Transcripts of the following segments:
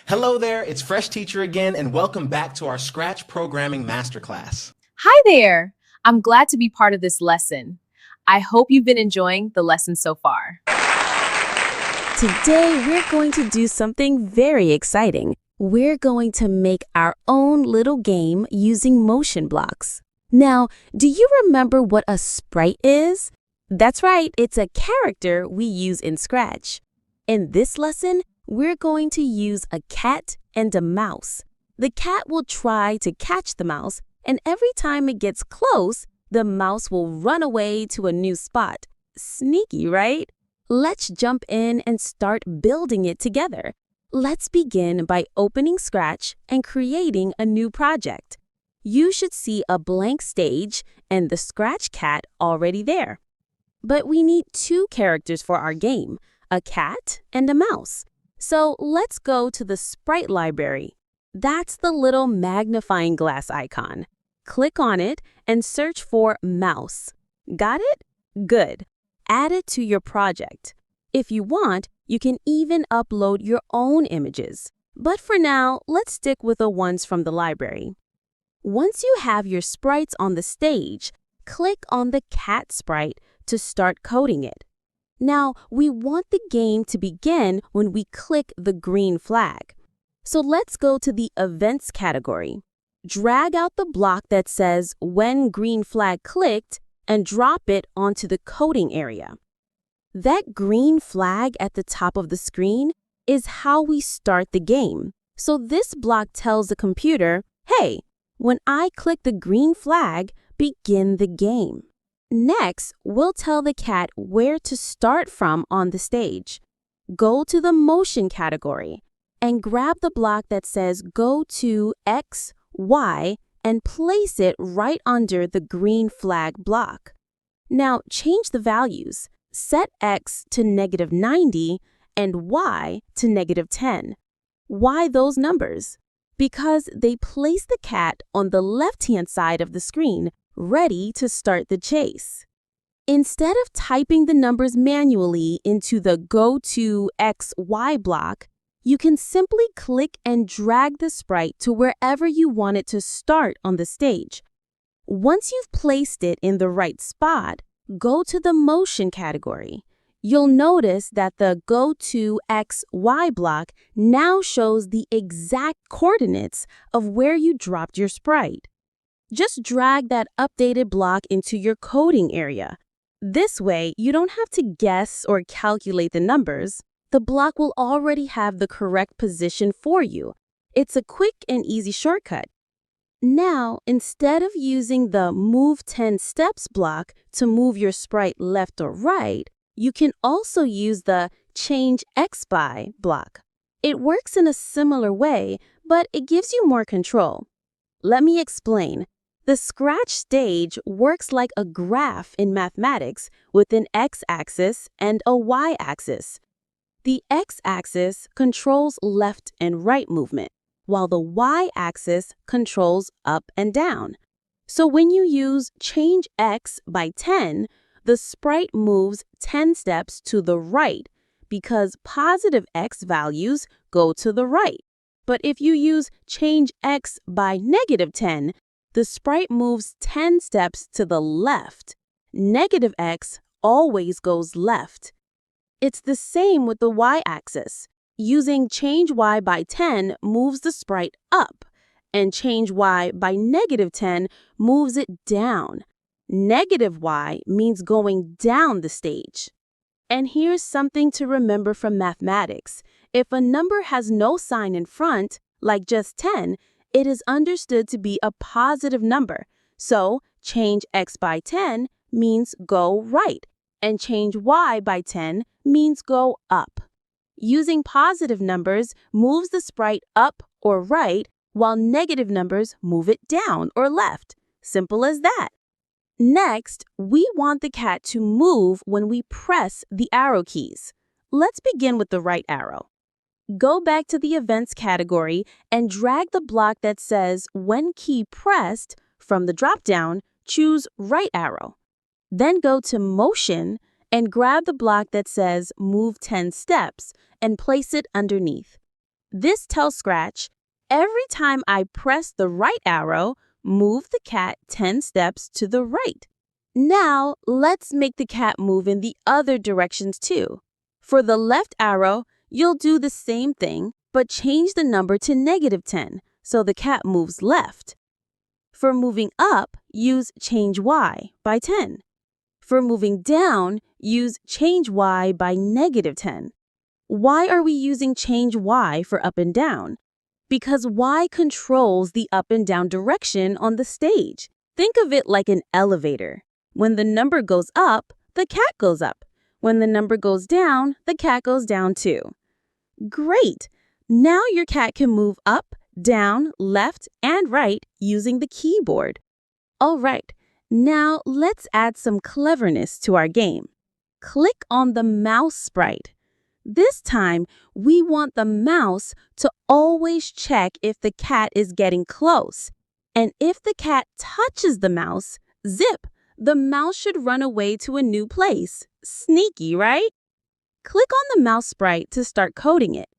Hello there, it's Fresh Teacher again, and welcome back to our Scratch Programming Masterclass. Hi there! I'm glad to be part of this lesson. I hope you've been enjoying the lesson so far. Today, we're going to do something very exciting. We're going to make our own little game using motion blocks. Now, do you remember what a sprite is? That's right, it's a character we use in Scratch. In this lesson, we're going to use a cat and a mouse. The cat will try to catch the mouse, and every time it gets close, the mouse will run away to a new spot. Sneaky, right? Let's jump in and start building it together. Let's begin by opening Scratch and creating a new project. You should see a blank stage and the Scratch cat already there. But we need two characters for our game, a cat and a mouse. So let's go to the sprite library. That's the little magnifying glass icon. Click on it and search for mouse. Got it? Good. Add it to your project. If you want, you can even upload your own images. But for now, let's stick with the ones from the library. Once you have your sprites on the stage, click on the cat sprite to start coding it. Now, we want the game to begin when we click the green flag. So let's go to the Events category. Drag out the block that says When Green Flag Clicked and drop it onto the coding area. That green flag at the top of the screen is how we start the game. So this block tells the computer, hey, when I click the green flag, begin the game. Next, we'll tell the cat where to start from on the stage. Go to the Motion category and grab the block that says Go to X, Y, and place it right under the green flag block. Now, change the values. Set X to -90 and Y to -10. Why those numbers? Because they place the cat on the left-hand side of the screen, ready to start the chase. Instead of typing the numbers manually into the Go to X, Y block, you can simply click and drag the sprite to wherever you want it to start on the stage. Once you've placed it in the right spot, go to the Motion category. You'll notice that the Go to X, Y block now shows the exact coordinates of where you dropped your sprite. Just drag that updated block into your coding area. This way, you don't have to guess or calculate the numbers. The block will already have the correct position for you. It's a quick and easy shortcut. Now, instead of using the Move 10 Steps block to move your sprite left or right, you can also use the Change X by block. It works in a similar way, but it gives you more control. Let me explain. The Scratch stage works like a graph in mathematics with an x-axis and a y-axis. The x-axis controls left and right movement, while the y-axis controls up and down. So when you use Change X by 10, the sprite moves 10 steps to the right because positive x values go to the right. But if you use Change X by -10, the sprite moves 10 steps to the left. Negative x always goes left. It's the same with the y-axis. Using Change Y by 10 moves the sprite up, and Change Y by -10 moves it down. Negative Y means going down the stage. And here's something to remember from mathematics. If a number has no sign in front, like just 10, it is understood to be a positive number. So, Change X by 10 means go right, and Change Y by 10 means go up. Using positive numbers moves the sprite up or right, while negative numbers move it down or left. Simple as that. Next, we want the cat to move when we press the arrow keys. Let's begin with the right arrow. Go back to the Events category and drag the block that says When Key Pressed from the drop-down, choose Right Arrow. Then go to Motion and grab the block that says Move 10 Steps and place it underneath. This tells Scratch, every time I press the right arrow, move the cat 10 steps to the right. Now, let's make the cat move in the other directions too. For the left arrow, you'll do the same thing, but change the number to -10, so the cat moves left. For moving up, use change Y by 10. For moving down, use change Y by -10. Why are we using change Y for up and down? Because Y controls the up and down direction on the stage. Think of it like an elevator. When the number goes up, the cat goes up. When the number goes down, the cat goes down too. Great! Now your cat can move up, down, left, and right using the keyboard. All right, now let's add some cleverness to our game. Click on the mouse sprite. This time, we want the mouse to always check if the cat is getting close. And if the cat touches the mouse, zip, the mouse should run away to a new place. Sneaky, right? Click on the mouse sprite to start coding it.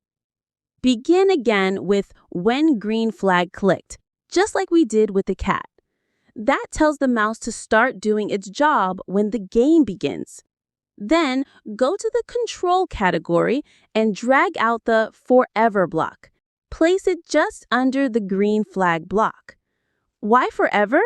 Begin again with when green flag clicked, just like we did with the cat. That tells the mouse to start doing its job when the game begins. Then go to the control category and drag out the forever block. Place it just under the green flag block. Why forever?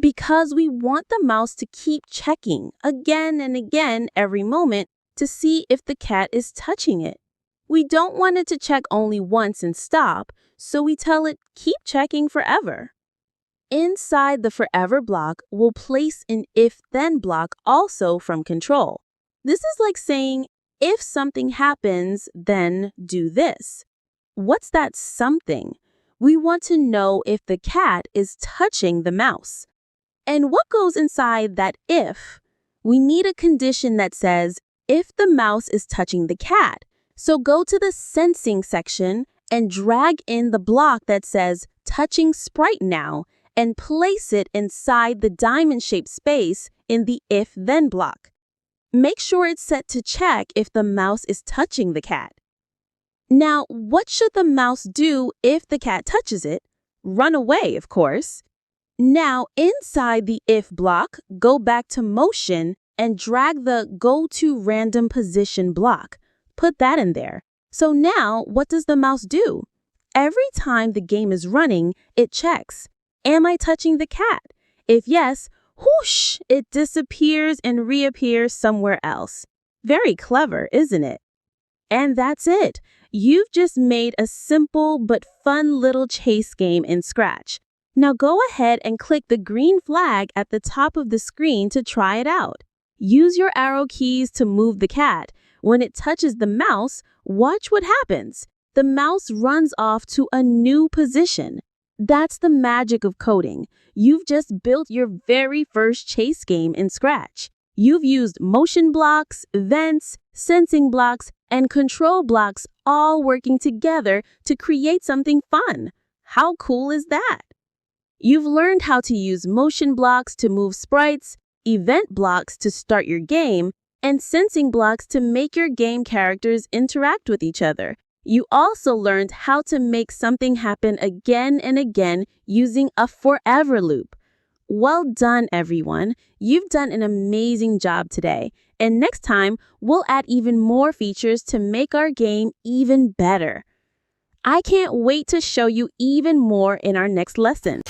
Because we want the mouse to keep checking again and again every moment to see if the cat is touching it. We don't want it to check only once and stop, so we tell it keep checking forever. Inside the forever block, we'll place an if-then block also from control. This is like saying, if something happens, then do this. What's that something? We want to know if the cat is touching the mouse. And what goes inside that if? We need a condition that says, if the mouse is touching the cat. So go to the sensing section and drag in the block that says touching sprite now and place it inside the diamond-shaped space in the if-then block. Make sure it's set to check if the mouse is touching the cat. Now, what should the mouse do if the cat touches it? Run away, of course. Now, inside the if block, go back to motion and drag the go to random position block. Put that in there. So now, what does the mouse do? Every time the game is running, it checks. Am I touching the cat? If yes, whoosh, it disappears and reappears somewhere else. Very clever, isn't it? And that's it. You've just made a simple but fun little chase game in Scratch. Now go ahead and click the green flag at the top of the screen to try it out. Use your arrow keys to move the cat. When it touches the mouse, watch what happens. The mouse runs off to a new position. That's the magic of coding. You've just built your very first chase game in Scratch. You've used motion blocks, events, sensing blocks, and control blocks all working together to create something fun. How cool is that? You've learned how to use motion blocks to move sprites, event blocks to start your game, and sensing blocks to make your game characters interact with each other. You also learned how to make something happen again and again using a forever loop. Well done, everyone. You've done an amazing job today. And next time, we'll add even more features to make our game even better. I can't wait to show you even more in our next lesson.